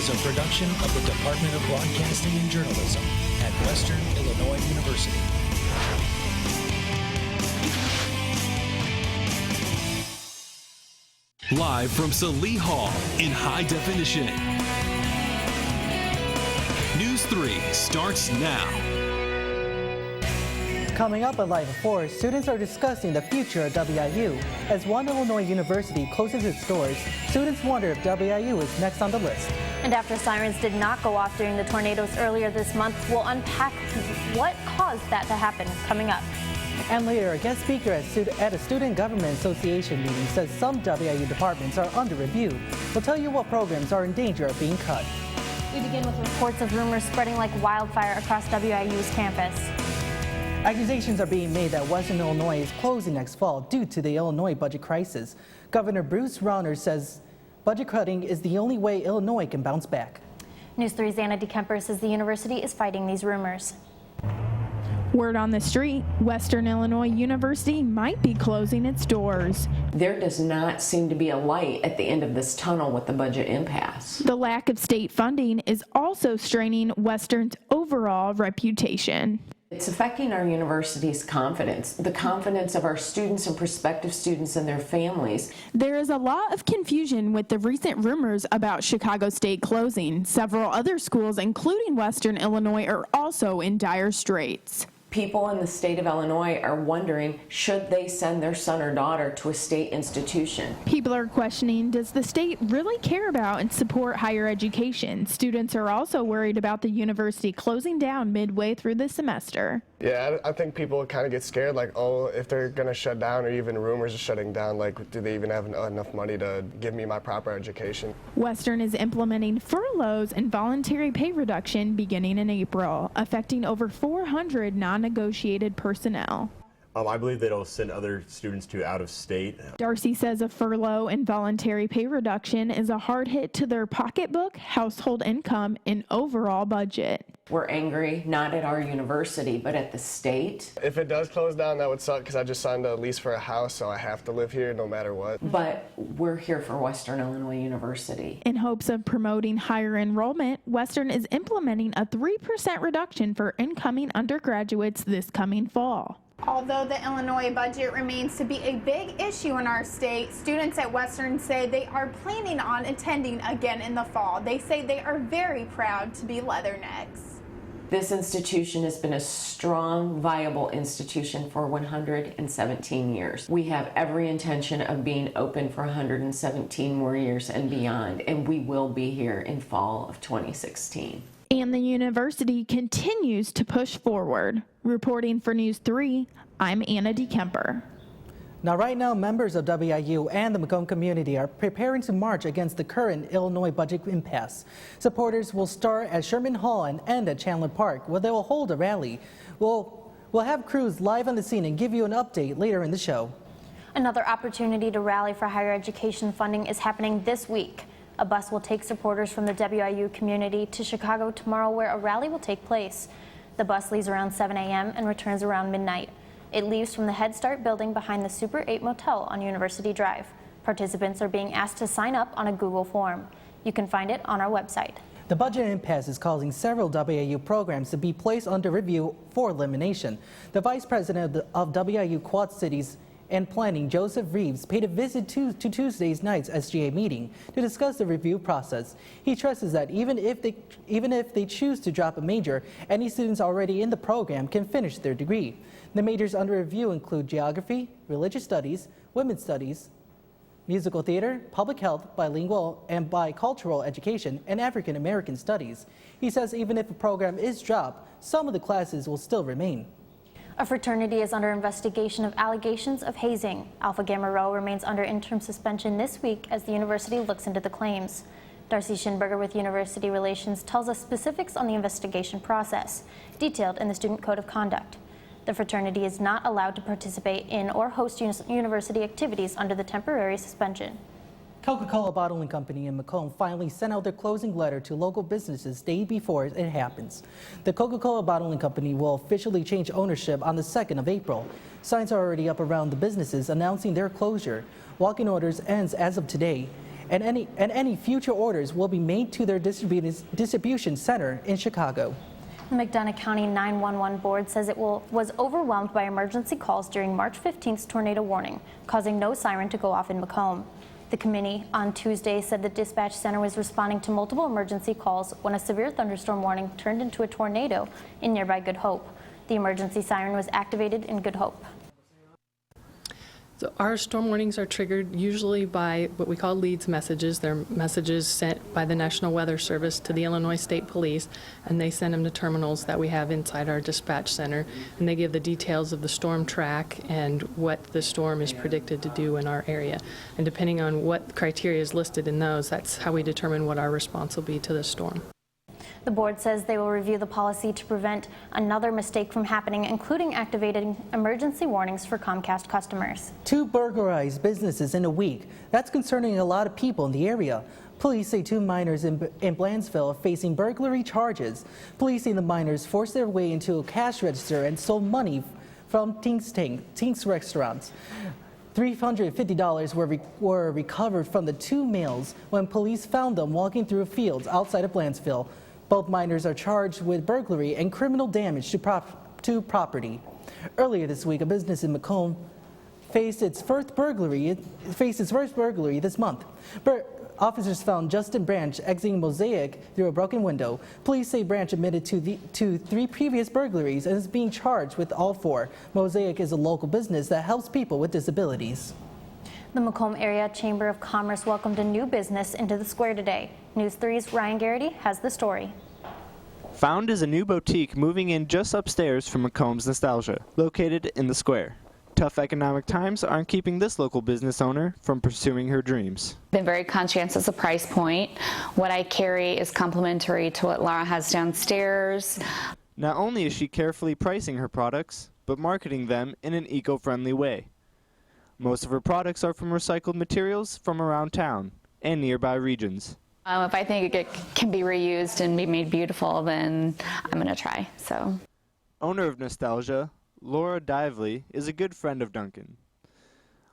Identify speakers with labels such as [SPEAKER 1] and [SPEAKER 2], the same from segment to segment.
[SPEAKER 1] is a production of the Department of Broadcasting and Journalism at Western Illinois University.
[SPEAKER 2] Live from Salee Hall in high definition. News 3 starts now.
[SPEAKER 3] Coming up at Live at 4, students are discussing the future of WIU. As one Illinois university closes its doors, students wonder if WIU is next on the list.
[SPEAKER 4] And after sirens did not go off during the tornadoes earlier this month, we'll unpack what caused that to happen coming up.
[SPEAKER 3] And later, a guest speaker at a Student Government Association meeting says some WIU departments are under review. We'll tell you what programs are in danger of being cut.
[SPEAKER 4] We begin with reports of rumors spreading like wildfire across WIU's campus.
[SPEAKER 3] Accusations are being made that Western Illinois is closing next fall due to the Illinois budget crisis. Governor Bruce Rauner says budget cutting is the only way Illinois can bounce back.
[SPEAKER 4] News 3's Anna DeKemper says the university is fighting these rumors.
[SPEAKER 5] Word on the street, Western Illinois University might be closing its doors.
[SPEAKER 6] There does not seem to be a light at the end of this tunnel with the budget impasse.
[SPEAKER 5] The lack of state funding is also straining Western's overall reputation.
[SPEAKER 6] It's affecting our university's confidence, the confidence of our students and prospective students and their families.
[SPEAKER 5] There is a lot of confusion with the recent rumors about Chicago State closing. Several other schools, including Western Illinois, are also in dire straits.
[SPEAKER 6] People in the state of Illinois are wondering, should they send their son or daughter to a state institution?
[SPEAKER 5] People are questioning, does the state really care about and support higher education? Students are also worried about the university closing down midway through the semester.
[SPEAKER 7] Yeah, I think people kind of get scared, like, oh, if they're going to shut down or even rumors of shutting down, like, do they even have enough money to give me my proper education?
[SPEAKER 5] Western is implementing furloughs and voluntary pay reduction beginning in April, affecting over 400 non-negotiated personnel.
[SPEAKER 8] I believe that it'll send other students to out of state.
[SPEAKER 5] Darcy says a furlough and voluntary pay reduction is a hard hit to their pocketbook, household income, and overall budget.
[SPEAKER 6] We're angry, not at our university, but at the state.
[SPEAKER 7] If it does close down, that would suck because I just signed a lease for a house, so I have to live here no matter what.
[SPEAKER 6] But we're here for Western Illinois University.
[SPEAKER 5] In hopes of promoting higher enrollment, Western is implementing a 3% reduction for incoming undergraduates this coming fall.
[SPEAKER 9] Although the Illinois budget remains to be a big issue in our state, students at Western say they are planning on attending again in the fall. They say they are very proud to be Leathernecks.
[SPEAKER 6] This institution has been a strong, viable institution for 117 years. We have every intention of being open for 117 more years and beyond, and we will be here in fall of 2016.
[SPEAKER 5] And the university continues to push forward. Reporting for News 3, I'm Anna DeKemper.
[SPEAKER 3] Now, right now, members of WIU and the Macomb community are preparing to march against the current Illinois budget impasse. Supporters will start at Sherman Hall and end at Chandler Park, where they will hold a rally. We'll have crews live on the scene and give you an update later in the show.
[SPEAKER 4] Another opportunity to rally for higher education funding is happening this week. A bus will take supporters from the WIU community to Chicago tomorrow, where a rally will take place. The bus leaves around 7 a.m. and returns around midnight. It leaves from the Head Start building behind the Super 8 Motel on University Drive. Participants are being asked to sign up on a Google form. You can find it on our website.
[SPEAKER 3] The budget impasse is causing several WIU programs to be placed under review for elimination. The Vice President of WIU Quad Cities and Planning, Joseph Reeves, paid a visit to Tuesday's night's SGA meeting to discuss the review process. He stresses that even if they choose to drop a major, any students already in the program can finish their degree. The majors under review include geography, religious studies, women's studies, musical theater, public health, bilingual and bicultural education, and African American studies. He says even if a program is dropped, some of the classes will still remain.
[SPEAKER 4] A fraternity is under investigation of allegations of hazing. Alpha Gamma Rho remains under interim suspension this week as the university looks into the claims. Darcy Schinberger with University Relations tells us specifics on the investigation process, detailed in the Student Code of Conduct. The fraternity is not allowed to participate in or host university activities under the temporary suspension.
[SPEAKER 3] Coca-Cola Bottling Company in Macomb finally sent out their closing letter to local businesses day before it happens. The Coca-Cola Bottling Company will officially change ownership on the 2nd of April. Signs are already up around the businesses announcing their closure. Walk-in orders ends as of today. and any future orders will be made to their distribution center in Chicago.
[SPEAKER 4] The McDonough County 911 board says it was overwhelmed by emergency calls during March 15th's tornado warning, causing no siren to go off in Macomb. The committee on Tuesday said the dispatch center was responding to multiple emergency calls when a severe thunderstorm warning turned into a tornado in nearby Good Hope. The emergency siren was activated in Good Hope.
[SPEAKER 10] So our storm warnings are triggered usually by what we call leads messages. They're messages sent by the National Weather Service to the Illinois State Police, and they send them to terminals that we have inside our dispatch center, and they give the details of the storm track and what the storm is predicted to do in our area. And depending on what criteria is listed in those, that's how we determine what our response will be to the storm.
[SPEAKER 4] The board says they will review the policy to prevent another mistake from happening, including activating emergency warnings for Comcast customers.
[SPEAKER 3] 2 burglarized businesses in a week. That's concerning a lot of people in the area. Police say 2 minors in Blandsville are facing burglary charges. Police say the minors forced their way into a cash register and stole money from Tink's restaurants. $350 were recovered from the 2 males when police found them walking through fields outside of Blandsville. Both minors are charged with burglary and criminal damage to property. Earlier this week, a business in Macomb faced its first burglary this month. Officers found Justin Branch exiting Mosaic through a broken window. Police say Branch admitted to 3 previous burglaries and is being charged with all 4. Mosaic is a local business that helps people with disabilities.
[SPEAKER 4] The Macomb Area Chamber of Commerce welcomed a new business into the square today. News 3's Ryan Garrity has the story.
[SPEAKER 11] Found is a new boutique moving in just upstairs from Macomb's Nostalgia, located in the square. Tough economic times aren't keeping this local business owner from pursuing her dreams.
[SPEAKER 12] Been very conscientious of price point. What I carry is complementary to what Laura has downstairs.
[SPEAKER 11] Not only is she carefully pricing her products, but marketing them in an eco-friendly way. Most of her products are from recycled materials from around town and nearby regions.
[SPEAKER 12] If I think it can be reused and be made beautiful, then I'm going to try. So,
[SPEAKER 11] owner of Nostalgia, Laura Dively, is a good friend of Duncan.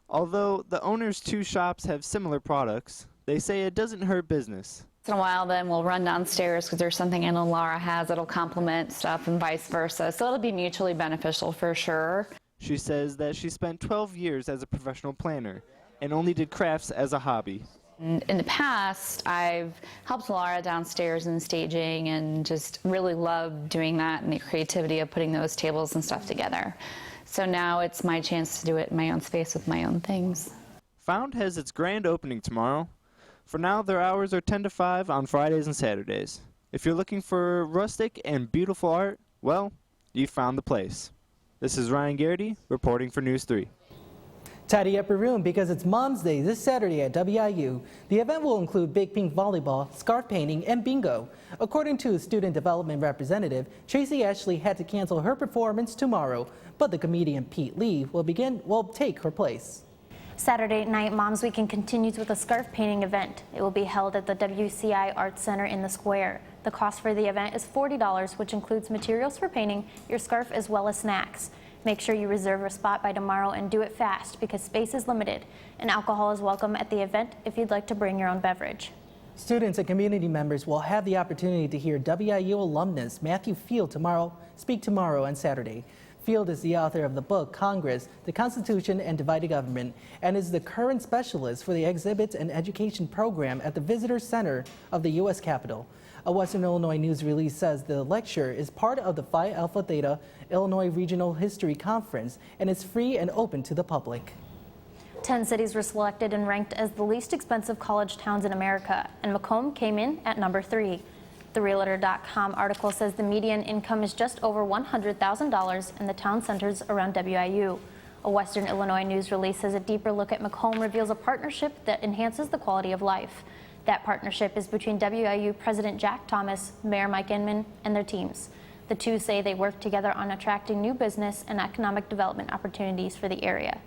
[SPEAKER 11] Although the owner's 2 shops have similar products, they say it doesn't hurt business.
[SPEAKER 12] Once in a while, then we'll run downstairs because there's something I know Laura has that'll complement stuff and vice versa. So it'll be mutually beneficial for sure.
[SPEAKER 11] She says that she spent 12 years as a professional planner and only did crafts as a hobby.
[SPEAKER 12] In the past, I've helped Laura downstairs in staging and just really loved doing that and the creativity of putting those tables and stuff together. So now it's my chance to do it in my own space with my own things.
[SPEAKER 11] Found has its grand opening tomorrow. For now, their hours are 10 to 5 on Fridays and Saturdays. If you're looking for rustic and beautiful art, well, you found the place. This is Ryan Garrity reporting for News 3.
[SPEAKER 3] Tidy up your room because it's Mom's Day this Saturday at WIU. The event will include big pink volleyball, scarf painting, and bingo. According to a student development representative, Tracy Ashley had to cancel her performance tomorrow, but the comedian Pete Lee will take her place.
[SPEAKER 4] Saturday night Moms Weekend continues with a scarf painting event. It will be held at the WCI Arts Center in the square. The cost for the event is $40, which includes materials for painting, your scarf, as well as snacks. Make sure you reserve a spot by tomorrow and do it fast because space is limited, and alcohol is welcome at the event if you'd like to bring your own beverage.
[SPEAKER 3] Students and community members will have the opportunity to hear WIU alumnus Matthew Field speak tomorrow on Saturday. Field is the author of the book Congress, the Constitution and Divided Government, and is the current specialist for the Exhibits and Education program at the Visitor Center of the U.S. Capitol. A Western Illinois news release says the lecture is part of the Phi Alpha Theta Illinois Regional History Conference and is free and open to the public.
[SPEAKER 4] 10 cities were selected and ranked as the least expensive college towns in America, and Macomb came in at number 3. The Realtor.com article says the median income is just over $100,000 and the town centers around WIU. A Western Illinois news release says a deeper look at Macomb reveals a partnership that enhances the quality of life. That partnership is between WIU President Jack Thomas, Mayor Mike Inman, and their teams. The two say they work together on attracting new business and economic development opportunities for the area.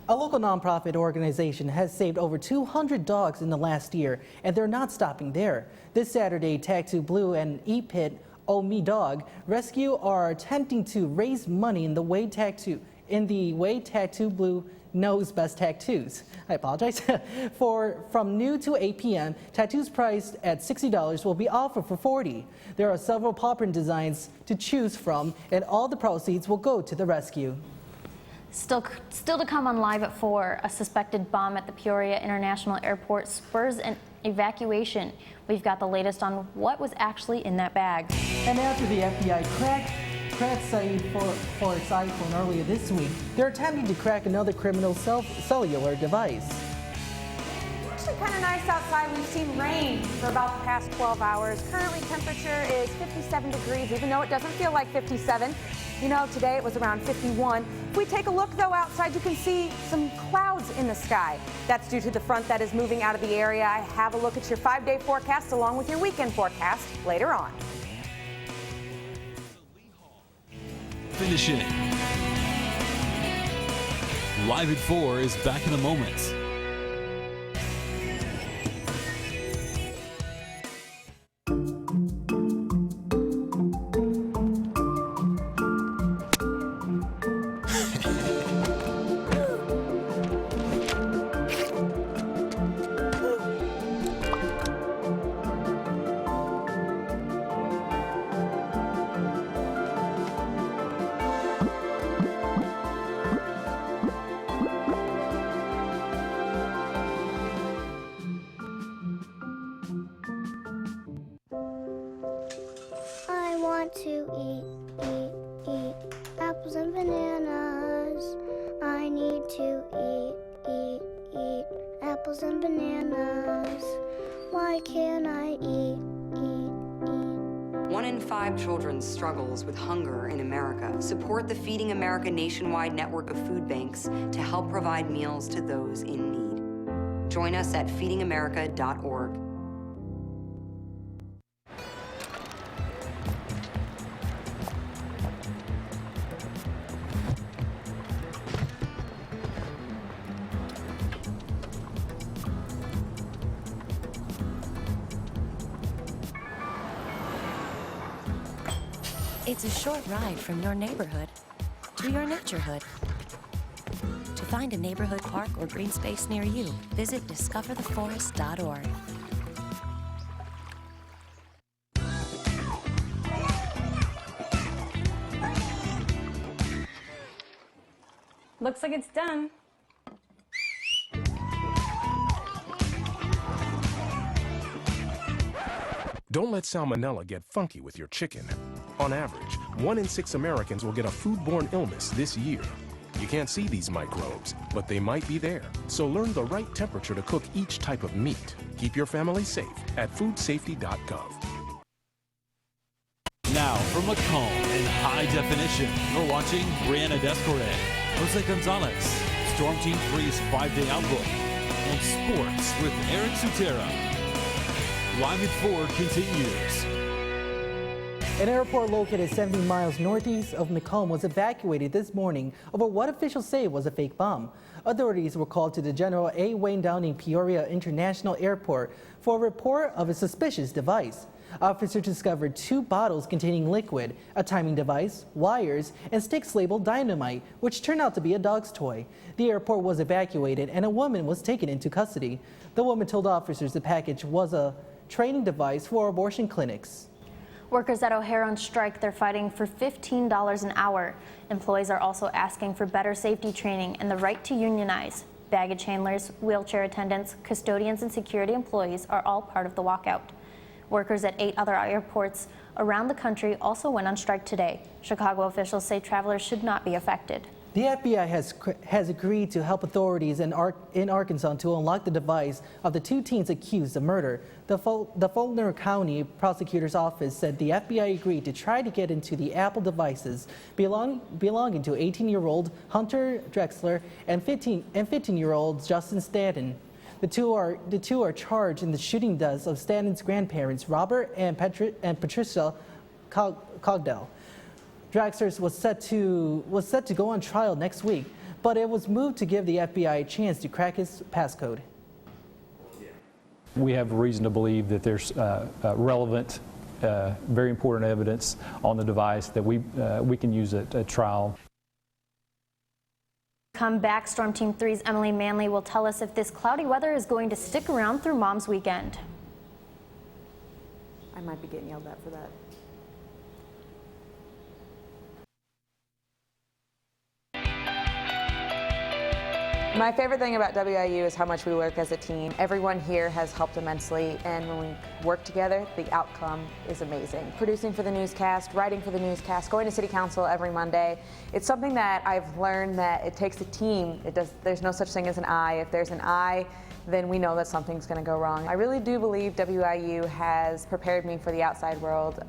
[SPEAKER 3] A local nonprofit organization has saved over 200 dogs in the last year, and they're not stopping there. This Saturday, Tattoo Blue and Eat Pit Oh Me Dog Rescue are attempting to raise money in the way Tattoo Blue knows best tattoos. I apologize. From noon to 8 p.m., tattoos priced at $60 will be offered for $40. There are several paw print designs to choose from, and all the proceeds will go to the rescue.
[SPEAKER 4] Still to come on Live at 4, a suspected bomb at the Peoria International Airport spurs an evacuation. We've got the latest on what was actually in that bag.
[SPEAKER 3] And after the FBI cracked Saeed for its iPhone earlier this week, they're attempting to crack another criminal cellular device.
[SPEAKER 13] Actually kind of nice outside. We've seen rain for about the past 12 hours. Currently temperature is 57 degrees, even though it doesn't feel like 57. You know, today it was around 51. If we take a look, though, outside, you can see some clouds in the sky. That's due to the front that is moving out of the area. Have a look at your 5-day forecast along with your weekend forecast later on.
[SPEAKER 2] Finishing. Live at 4 is back in a moment.
[SPEAKER 14] I want to eat apples and bananas. I need to eat apples and bananas. Why can't I eat?
[SPEAKER 15] 1 in 5 children struggles with hunger in America. Support the Feeding America nationwide network of food banks to help provide meals to those in need. Join us at feedingamerica.org.
[SPEAKER 16] It's a short ride from your neighborhood to your naturehood. To find a neighborhood park or green space near you, visit discovertheforest.org.
[SPEAKER 13] Looks like it's done.
[SPEAKER 17] Don't let salmonella get funky with your chicken. On average, 1 in 6 Americans will get a foodborne illness this year. You can't see these microbes, but they might be there. So learn the right temperature to cook each type of meat. Keep your family safe at foodsafety.gov.
[SPEAKER 2] Now from Macomb in high definition, you're watching Brianna Descoret, Jose Gonzalez, Storm Team 3's 5-day outlook, and sports with Eric Sutera. Live at 4 continues.
[SPEAKER 3] An airport located 70 miles northeast of Macomb was evacuated this morning over what officials say was a fake bomb. Authorities were called to the General A. Wayne Downing Peoria International Airport for a report of a suspicious device. Officers discovered 2 bottles containing liquid, a timing device, wires, and sticks labeled dynamite, which turned out to be a dog's toy. The airport was evacuated and a woman was taken into custody. The woman told officers the package was a training device for abortion clinics.
[SPEAKER 4] Workers at O'Hare on strike. They're fighting for $15 an hour. Employees are also asking for better safety training and the right to unionize. Baggage handlers, wheelchair attendants, custodians, and security employees are all part of the walkout. Workers at 8 other airports around the country also went on strike today. Chicago officials say travelers should not be affected.
[SPEAKER 3] The FBI has agreed to help authorities in Arkansas to unlock the device of the 2 teens accused of murder. The Fulton County Prosecutor's Office said the FBI agreed to try to get into the Apple devices belonging to 18-year-old Hunter Drexler and 15-year-old Justin Stanton. The two are charged in the shooting deaths of Stanton's grandparents, Robert and Patricia Cogdell. Drexler was set to go on trial next week, but it was moved to give the FBI a chance to crack his passcode.
[SPEAKER 18] We have reason to believe that there's relevant, very important evidence on the device that we can use at trial.
[SPEAKER 4] Come back, Storm Team 3's Emily Manley will tell us if this cloudy weather is going to stick around through Mom's Weekend.
[SPEAKER 13] I might be getting yelled at for that. My favorite thing about WIU is how much we work as a team. Everyone here has helped immensely, and when we work together, the outcome is amazing. Producing for the newscast, writing for the newscast, going to City Council every Monday. It's something that I've learned that it takes a team. There's no such thing as an I. If there's an I, then we know that something's going to go wrong. I really do believe WIU has prepared me for the outside world.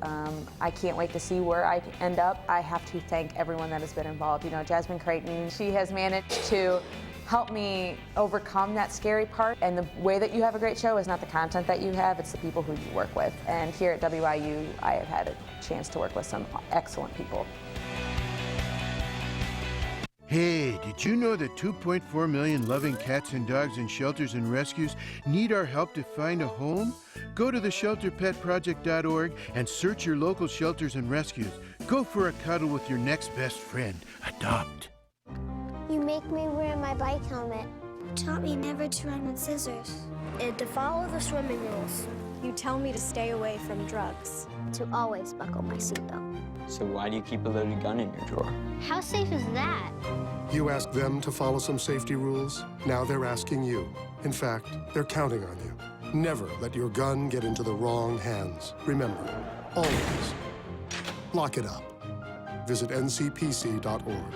[SPEAKER 13] I can't wait to see where I end up. I have to thank everyone that has been involved. You know, Jasmine Creighton, she has managed to help me overcome that scary part. And the way that you have a great show is not the content that you have, it's the people who you work with. And here at WIU, I have had a chance to work with some excellent people.
[SPEAKER 19] Hey, did you know that 2.4 million loving cats and dogs in shelters and rescues need our help to find a home? Go to theshelterpetproject.org and search your local shelters and rescues. Go for a cuddle with your next best friend. Adopt.
[SPEAKER 14] You make me wear my bike helmet. Taught me never to run with scissors. And to follow the swimming rules. You tell me to stay away from drugs. To always buckle my seatbelt.
[SPEAKER 20] So why do you keep a loaded gun in your drawer?
[SPEAKER 14] How safe is that?
[SPEAKER 21] You asked them to follow some safety rules. Now they're asking you. In fact, they're counting on you. Never let your gun get into the wrong hands. Remember, always lock it up. Visit ncpc.org.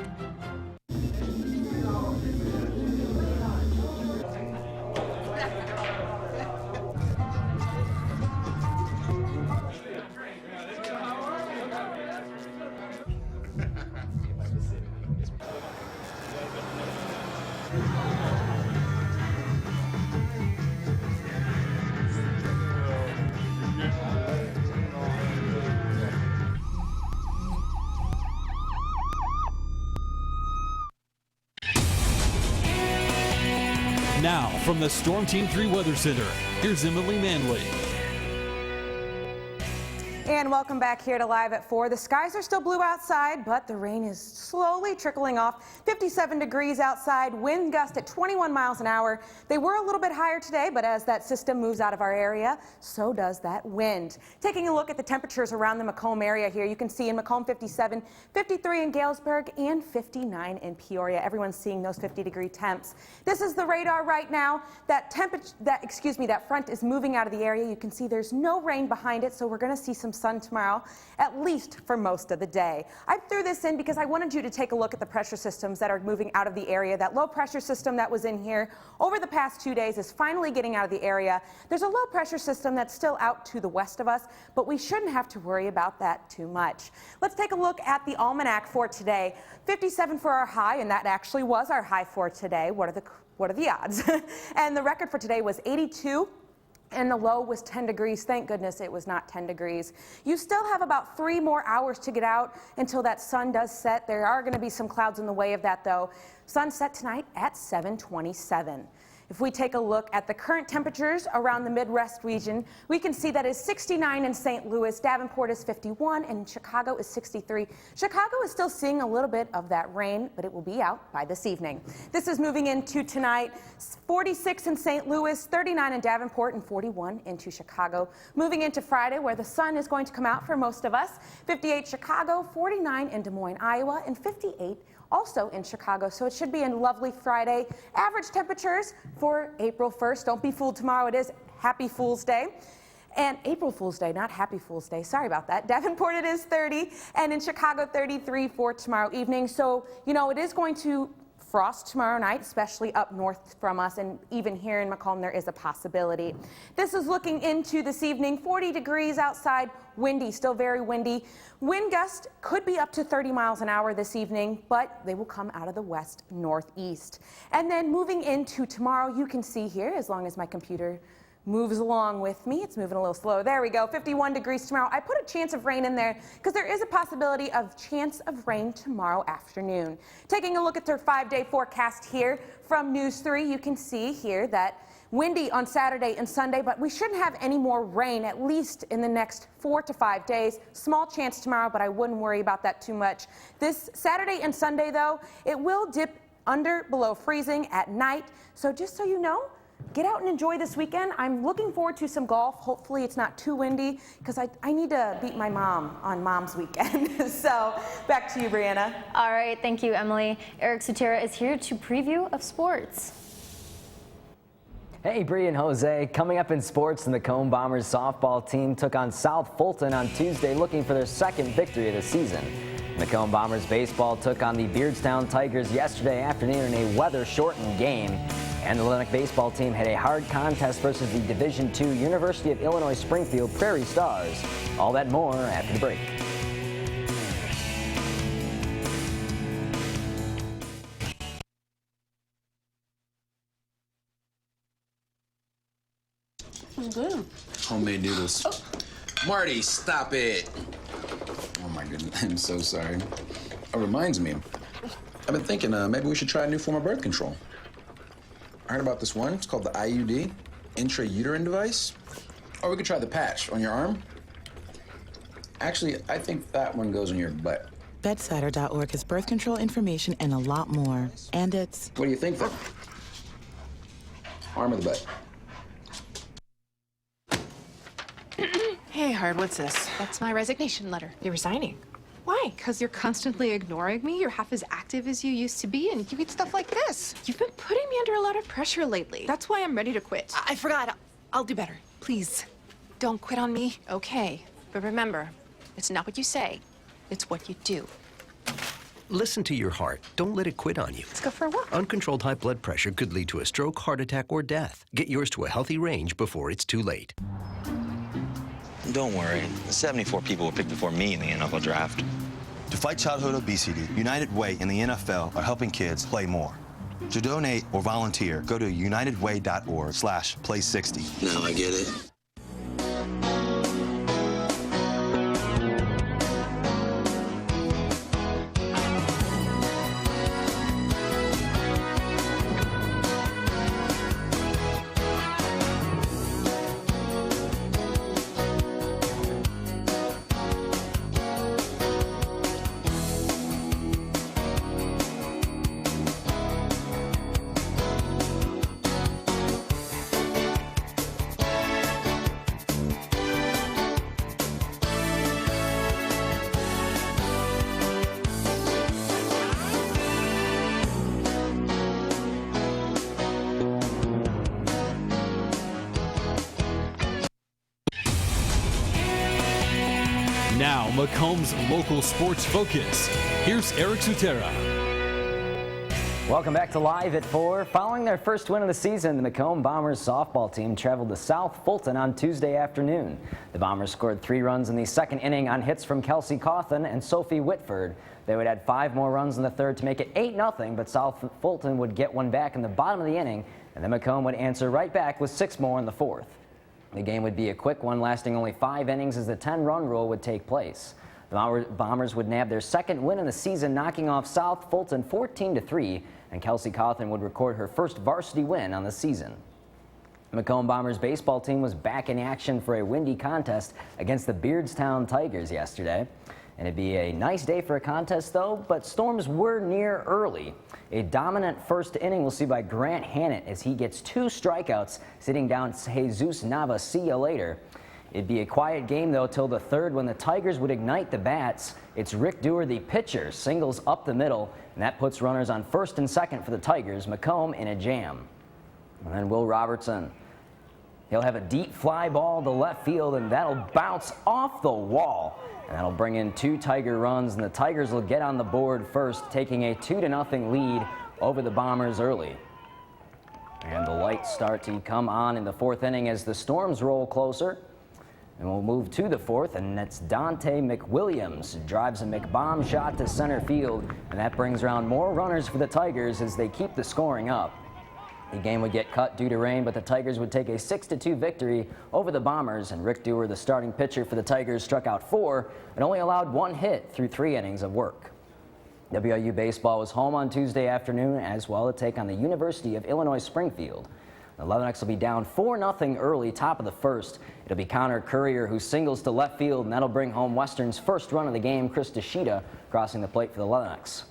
[SPEAKER 2] Now, from the Storm Team 3 Weather Center, here's Emily Manley.
[SPEAKER 13] And welcome back here to Live at 4. The skies are still blue outside, but the rain is slowly trickling off. 57 degrees outside, wind gust at 21 miles an hour. They were a little bit higher today, but as that system moves out of our area, so does that wind. Taking a look at the temperatures around the Macomb area here, you can see in Macomb 57, 53 in Galesburg, and 59 in Peoria. Everyone's seeing those 50-degree temps. This is the radar right now. That front is moving out of the area. You can see there's no rain behind it, so we're going to see some sun tomorrow, at least for most of the day. I threw this in because I wanted you to take a look at the pressure systems that are moving out of the area. That low pressure system that was in here over the past 2 days is finally getting out of the area. There's a low pressure system that's still out to the west of us, but we shouldn't have to worry about that too much. Let's take a look at the almanac for today. 57 for our high, and that actually was our high for today. What are the odds? And the record for today was 82. And the low was 10 degrees. Thank goodness it was not 10 degrees. You still have about 3 more hours to get out until that sun does set. There are going to be some clouds in the way of that, though. Sunset tonight at 7:27. If we take a look at the current temperatures around the Midwest region, we can see that it's 69 in St. Louis, Davenport is 51, and Chicago is 63. Chicago is still seeing a little bit of that rain, but it will be out by this evening. This is moving into tonight, 46 in St. Louis, 39 in Davenport, and 41 into Chicago. Moving into Friday, where the sun is going to come out for most of us, 58 Chicago, 49 in Des Moines, Iowa, and 58 also in Chicago. So it should be a lovely Friday. Average temperatures for April 1st. Don't be fooled tomorrow. It is Happy Fool's Day. And April Fool's Day, not Happy Fool's Day. Sorry about that. Davenport it is 30, and in Chicago 33 for tomorrow evening. So, you know, it is going to frost tomorrow night, especially up north from us, and even here in Macomb there is a possibility. This is looking into this evening, 40 degrees outside, windy, still very windy. Wind gust could be up to 30 miles an hour this evening, but they will come out of the west northeast. And then moving into tomorrow, you can see here, as long as my computer moves along with me. It's moving a little slow. There we go. 51 degrees tomorrow. I put a chance of rain in there because there is a possibility of chance of rain tomorrow afternoon. Taking a look at their 5-day forecast here from NEWS3, you can see here that windy on Saturday and Sunday, but we shouldn't have any more rain, at least in the next 4 to 5 days. Small chance tomorrow, but I wouldn't worry about that too much. This Saturday and Sunday, though, it will dip below freezing at night. So just so you know, get out and enjoy this weekend. I'm looking forward to some golf. Hopefully it's not too windy because I need to beat my mom on Mom's Weekend. So back to you, Brianna.
[SPEAKER 4] All right, thank you, Emily. Eric Sutera is here to preview of sports.
[SPEAKER 1] Hey, Bree and Jose. Coming up in sports, the Macomb Bombers softball team took on South Fulton on Tuesday, looking for their second victory of the season. Macomb Bombers baseball took on the Beardstown Tigers yesterday afternoon in a weather-shortened game. And the Lennox baseball team had a hard contest versus the Division II University of Illinois Springfield Prairie Stars. All that and more after the break.
[SPEAKER 22] Good. Homemade noodles. Oh. Marty, stop it. Oh my goodness, I'm so sorry. It reminds me, I've been thinking maybe we should try a new form of birth control. I heard about this one. It's called the IUD, intrauterine device. Or we could try the patch on your arm. Actually, I think that one goes on your butt.
[SPEAKER 23] Bedsider.org has birth control information and a lot more. And it's...
[SPEAKER 22] What do you think, then? Arm or the butt?
[SPEAKER 24] Hey, Hard, what's this?
[SPEAKER 25] That's my resignation letter.
[SPEAKER 24] You're resigning?
[SPEAKER 25] Why? Because you're constantly ignoring me. You're half as active as you used to be, and you get stuff like this. You've been putting me under a lot of pressure lately. That's why I'm ready to quit.
[SPEAKER 24] I forgot. I'll do better. Please, don't quit on me.
[SPEAKER 25] Okay, but remember, it's not what you say, it's what you do.
[SPEAKER 26] Listen to your heart. Don't let it quit on you.
[SPEAKER 25] Let's go for a walk.
[SPEAKER 26] Uncontrolled high blood pressure could lead to a stroke, heart attack, or death. Get yours to a healthy range before it's too late.
[SPEAKER 27] Don't worry. 74 people were picked before me in the NFL draft.
[SPEAKER 28] To fight childhood obesity, United Way and the NFL are helping kids play more. To donate or volunteer, go to unitedway.org/play60.
[SPEAKER 27] Now I get it.
[SPEAKER 2] Now, Macomb's local sports focus. Here's Eric Sutera.
[SPEAKER 1] Welcome back to Live at 4. Following their first win of the season, the Macomb Bombers softball team traveled to South Fulton on Tuesday afternoon. The Bombers scored 3 runs in the second inning on hits from Kelsey Cawthon and Sophie Whitford. They would add 5 more runs in the third to make it 8-0, but South Fulton would get one back in the bottom of the inning, and then Macomb would answer right back with 6 more in the fourth. The game would be a quick one, lasting only 5 innings as the 10-run rule would take place. The Bombers would nab their second win in the season, knocking off South Fulton 14-3, and Kelsey Cawthon would record her first varsity win on the season. The Macomb Bombers baseball team was back in action for a windy contest against the Beardstown Tigers yesterday. And it'd be a nice day for a contest, though, but storms were near early. A dominant first inning we'll see by Grant Hannett as he gets 2 strikeouts, sitting down Jesus Nava. See you later. It'd be a quiet game, though, till the third when the Tigers would ignite the bats. It's Rick Dewar, the pitcher, singles up the middle, and that puts runners on first and second for the Tigers. Macomb in a jam. And then Will Robertson. He'll have a deep fly ball to left field, and that'll bounce off the wall. And that'll bring in 2 Tiger runs, and the Tigers will get on the board first, taking a 2-0 lead over the Bombers early. And the lights start to come on in the fourth inning as the Storms roll closer. And we'll move to the fourth, and that's Dante McWilliams drives a McBomb shot to center field, and that brings around more runners for the Tigers as they keep the scoring up. The game would get cut due to rain, but the Tigers would take a 6-2 victory over the Bombers, and Rick Dewar, the starting pitcher for the Tigers, struck out 4 and only allowed 1 hit through 3 innings of work. WIU baseball was home on Tuesday afternoon as well to take on the University of Illinois Springfield. The Leathernecks will be down 4-0 early, top of the first. It'll be Connor Courier who singles to left field, and that'll bring home Western's first run of the game, Chris Tashita, crossing the plate for the Leathernecks.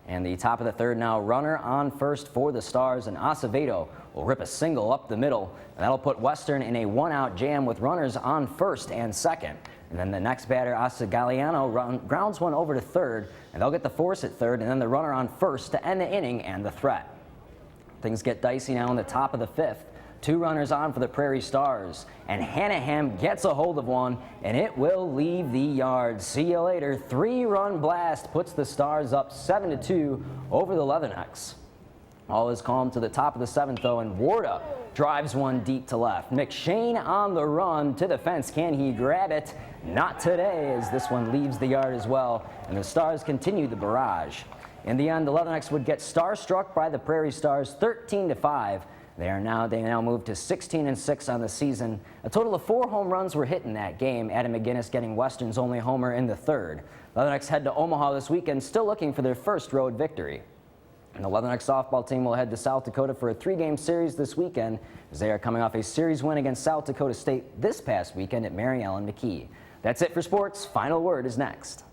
[SPEAKER 1] And the top of the third now, runner on first for the Stars, and Acevedo will rip a single up the middle. And that'll put Western in a one-out jam with runners on first and second. And then the next batter, Asagaliano, grounds one over to third, and they'll get the force at third, and then the runner on first to end the inning and the threat. Things get dicey now in the top of the fifth. Two runners on for the Prairie Stars, and Hanahan gets a hold of one, and it will leave the yard. See you later. 3-run blast puts the Stars up 7-2 over the Leathernecks. All is calm to the top of the seventh, though, and Warda drives one deep to left. McShane on the run to the fence. Can he grab it? Not today, as this one leaves the yard as well, and the Stars continue the barrage. In the end, the Leathernecks would get starstruck by the Prairie Stars 13-5. They now move to 16-6 on the season. A total of 4 home runs were hit in that game, Adam McGinnis getting Western's only homer in the third. Leathernecks head to Omaha this weekend, still looking for their first road victory. And the Leathernecks softball team will head to South Dakota for a 3-game series this weekend, as they are coming off a series win against South Dakota State this past weekend at Mary Ellen McKee. That's it for sports. Final word is next.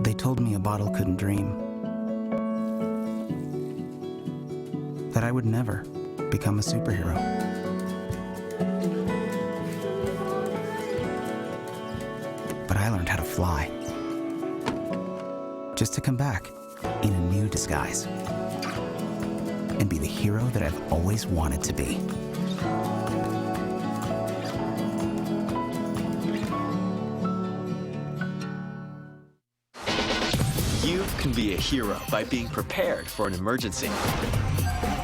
[SPEAKER 5] They told me a bottle couldn't dream. That I would never become a superhero. But I learned how to fly. Just to come back in a new disguise and be the hero that I've always wanted to be.
[SPEAKER 6] You can be a hero by being prepared for an emergency.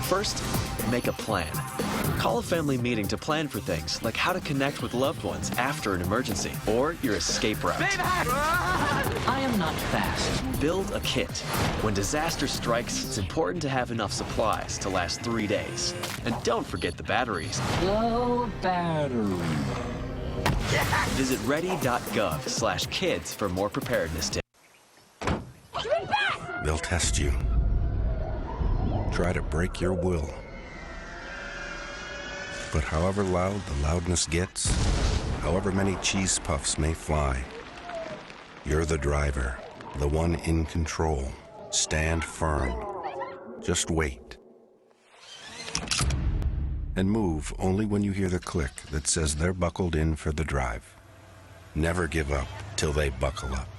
[SPEAKER 6] First, make a plan. Call a family meeting to plan for things like how to connect with loved ones after an emergency or your escape route. I am not fast. Build a kit. When disaster strikes, it's important to have enough supplies to last 3 days. And don't forget the batteries. Low battery. Visit ready.gov/kids for more preparedness tips.
[SPEAKER 7] They'll test you. Try to break your will. But however loud the loudness gets, however many cheese puffs may fly, you're the driver, the one in control. Stand firm. Just wait. And move only when you hear the click that says they're buckled in for the drive. Never give up till they buckle up.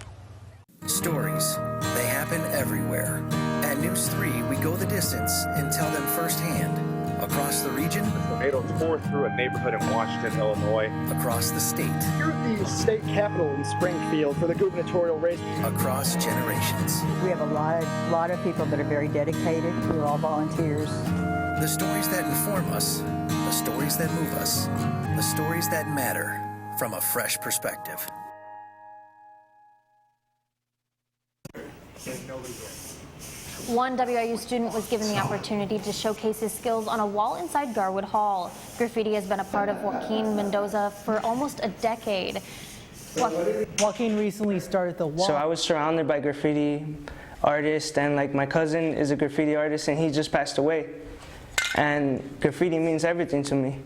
[SPEAKER 8] Stories. They happen everywhere. At News 3, we go the distance and tell them firsthand. Across the region.
[SPEAKER 9] Tornadoes tore through a neighborhood in Washington, Illinois.
[SPEAKER 8] Across the state.
[SPEAKER 10] Here at the state capitol in Springfield for the gubernatorial race.
[SPEAKER 8] Across generations.
[SPEAKER 11] We have a lot of people that are very dedicated. We're all volunteers.
[SPEAKER 8] The stories that inform us. The stories that move us. The stories that matter from a fresh perspective.
[SPEAKER 4] One WIU student was given the opportunity to showcase his skills on a wall inside Garwood Hall. Graffiti has been a part of Joaquin Mendoza for almost a decade.
[SPEAKER 3] Joaquin recently started the wall.
[SPEAKER 12] So I was surrounded by graffiti artists, and like my cousin is a graffiti artist and he just passed away. And graffiti means everything to me.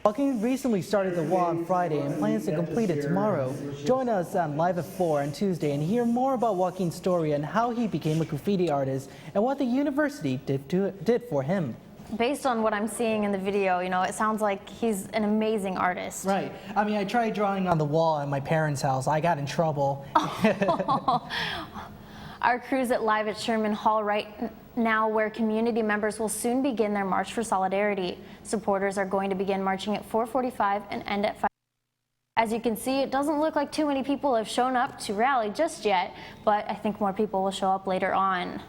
[SPEAKER 3] Joaquin recently started the wall on Friday and plans to complete it tomorrow. Join us on Live at 4 on Tuesday and hear more about Joaquin's story and how he became a graffiti artist and what the university did for him.
[SPEAKER 4] Based on what I'm seeing in the video, you know, it sounds like he's an amazing artist.
[SPEAKER 3] Right. I mean, I tried drawing on the wall at my parents' house. I got in trouble.
[SPEAKER 4] Our crew's at Live at Sherman Hall right now, where community members will soon begin their March for Solidarity. Supporters are going to begin marching at 4:45 and end at 5. As you can see, it doesn't look like too many people have shown up to rally just yet, but I think more people will show up later on.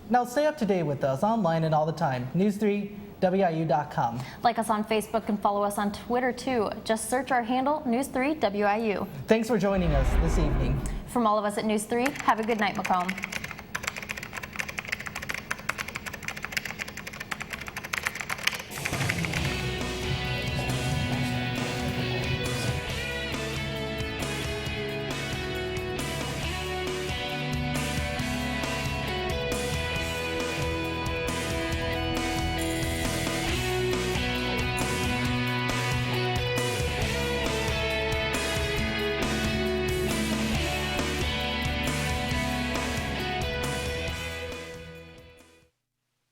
[SPEAKER 3] Now stay up to date with us online and all the time. News3WIU.com.
[SPEAKER 4] Like us on Facebook and follow us on Twitter too. Just search our handle, News3WIU.
[SPEAKER 3] Thanks for joining us this evening.
[SPEAKER 4] From all of us at News 3, have a good night, Macomb.